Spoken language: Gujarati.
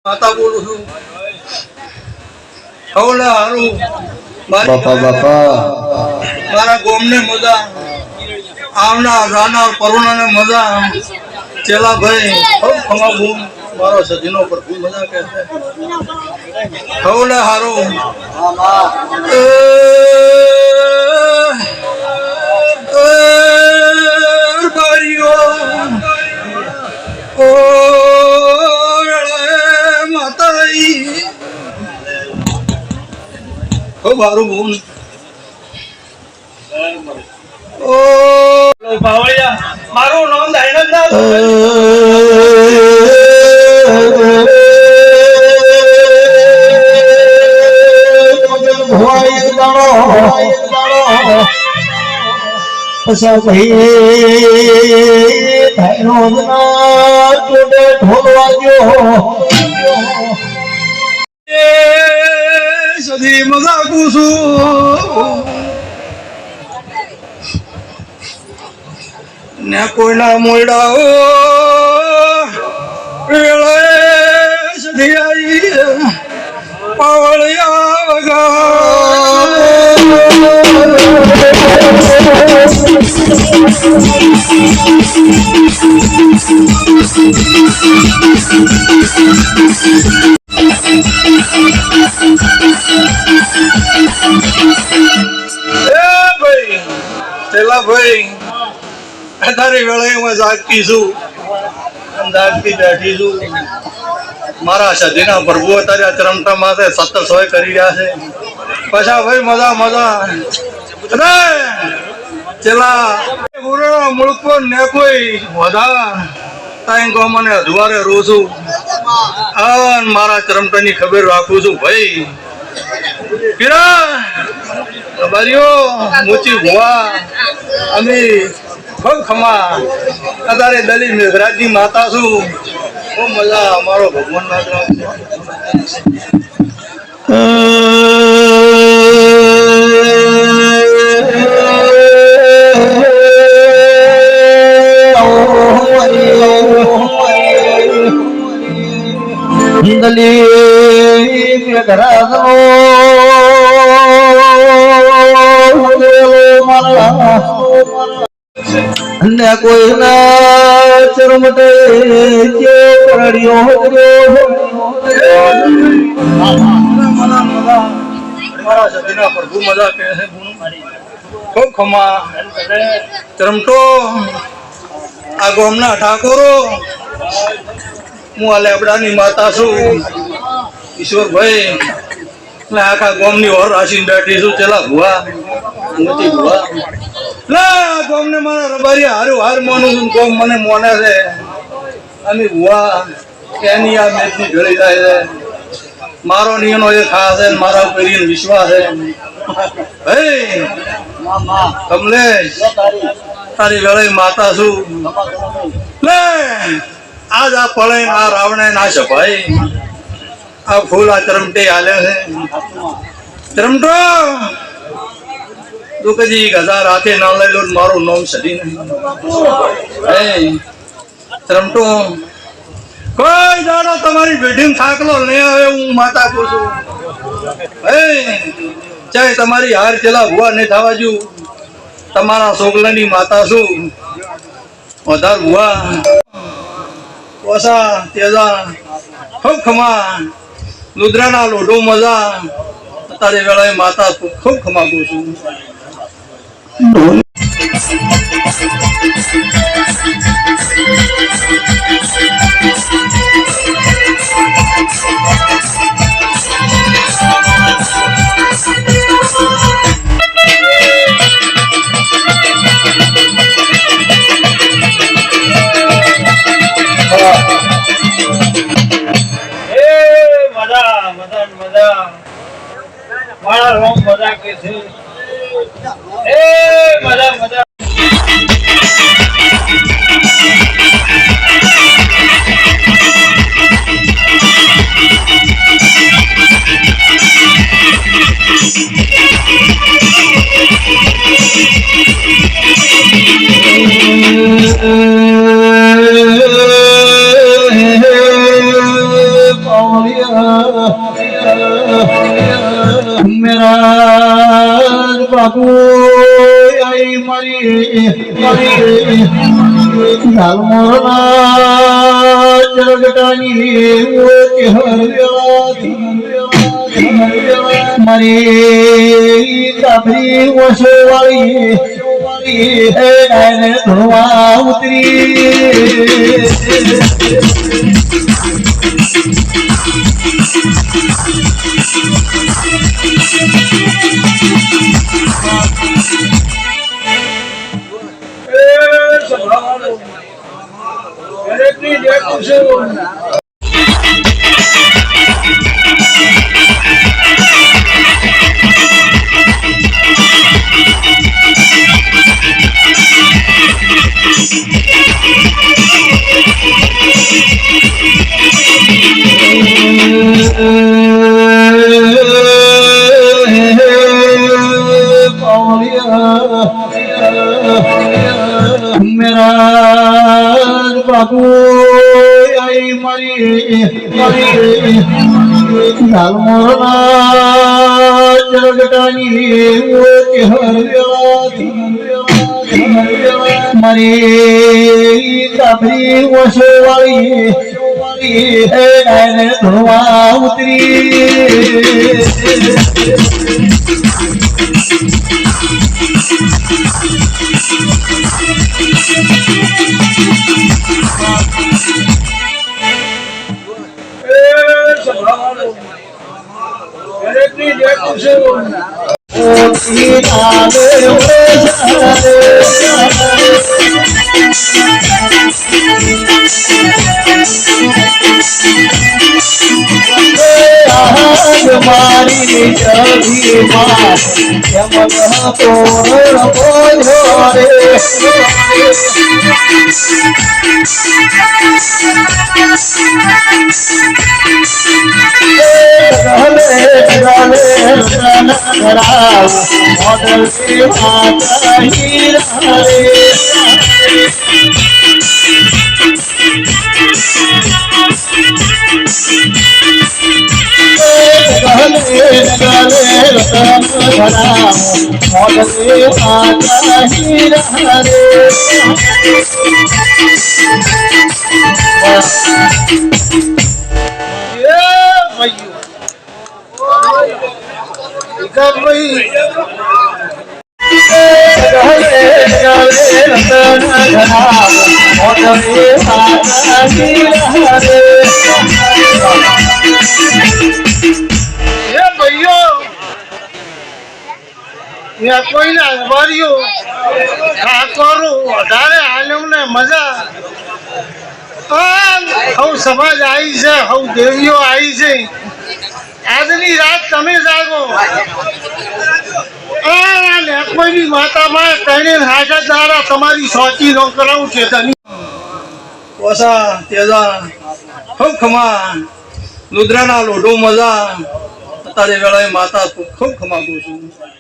માતા બોલું છું. સૌને હારું બાપા બાપા મારા ગોમને મજા આવનાર રાનાર પરુણાને મજા ચેલા ભાઈ ખમા બૂમ મારો સજીનો પર ખૂબ મજા કે છે. સૌને હારું બારીઓ ઓ માતાઈ ખૂબ હારું બૂમ ઓ બાવળિયા મારું નામ દાઈનક ના સદી મજા પૂછું ને કોઈના મોયડા સદી આવી પાવળિયા ભાઈ પેલા ભાઈ તારી વેળાએ હું જાગતી છું જાગતી બેઠી છું. મારા સદીના પ્રભુ અત્યારે ચરમટા માથે 1700 કરી રહ્યા છે. પાછા ભાઈ મજા મજા અરે ચેલા ગુરુ મુળકો ને કોઈ વધાર તાઈ ગો મને અધવારે રો છું અને મારા ચરમટાની ખબર રાખું છું ભાઈ. પીરા બારીઓ મોચી ભુવા અમે ખૂબ ખમા અત્યારે દલી મેઘરાજની માતા છું. બહુ મજા અમારો ભગવાન ના ને કોઈના ચરમટે મારા સદીના પ્રભુ મજા કહે છે. ખૂબ ખમા ચરમટો આ ગોમના ઠાકોરો હું આ લેબડાની માતા છું ઈશ્વરભાઈ. એટલે આખા ગોમની ઓર રાશિને બેઠી છું. ચેલા ભુવા મોટી ભુવા લા ગોમને મારા રબારી હારું હાર માનું છું. ગોમ મને મોને છે અને ભુવા એની આ મેચની ભેળી જાય છે. મારો નિયનો એ ખાસ છે મારા ઉપર વિશ્વાસ છે. ભાઈ કમલેશ તારી વેળાએ માતા છું. લે આજ આ પળે આ રાવણે ના છપાય આ ફૂલ આ ચરમટે હાલે છે. ચરમટો દુકજી ગધા રાતે ના લઈ લો મારું નામ સદી નહીં. ચરમટો કોઈ દાડો તમારી બેઠીને થાકલો નહીં આવે હું માતા પૂછું. ચાહે તમારી હાર ચેલા ભુવા નહીં થવા જુ તમારા સોગલાની માતા છું. વધાર ભુવા ઓસા તેજા ખૂબ ખમા રુદ્રના લોઢો મજા તારી વેળાએ માતા ખૂબ ખમા પૂછું. મારા રોમ મજા કે છે. મજા મજા મહારાજ બાપુ આઈ મારી ઝાલમોરના ચરગટાની મારી કાબરી ઓછો વાળી હે ડાયને ધોવા ઉતરી मेरा बाबू आई मारी ઝાલમોરના ચરગટાની મારી કાબરી ઓછો વાળી હે ડાયને ધોવા ઉતરી મારી જવી માત તોરણ બોલ્યો રે મોડલ से आता हीरा रे कोई ना वारियो ठाकोरो વધારે આલમ ને મજા હવ સમાજ આવી છે હવ દેવીઓ આવી છે આજની રાત તમે જાગો કોઈની માતામાં કઈને હાજર દ્વારા તમારી સોચી નો કરાવું છે ઓસા તેજા ખૂબ ખમા લુદ્રાના લોઢો મજા અત્યારે વેળાએ માતા ખૂબ ખમાતું છું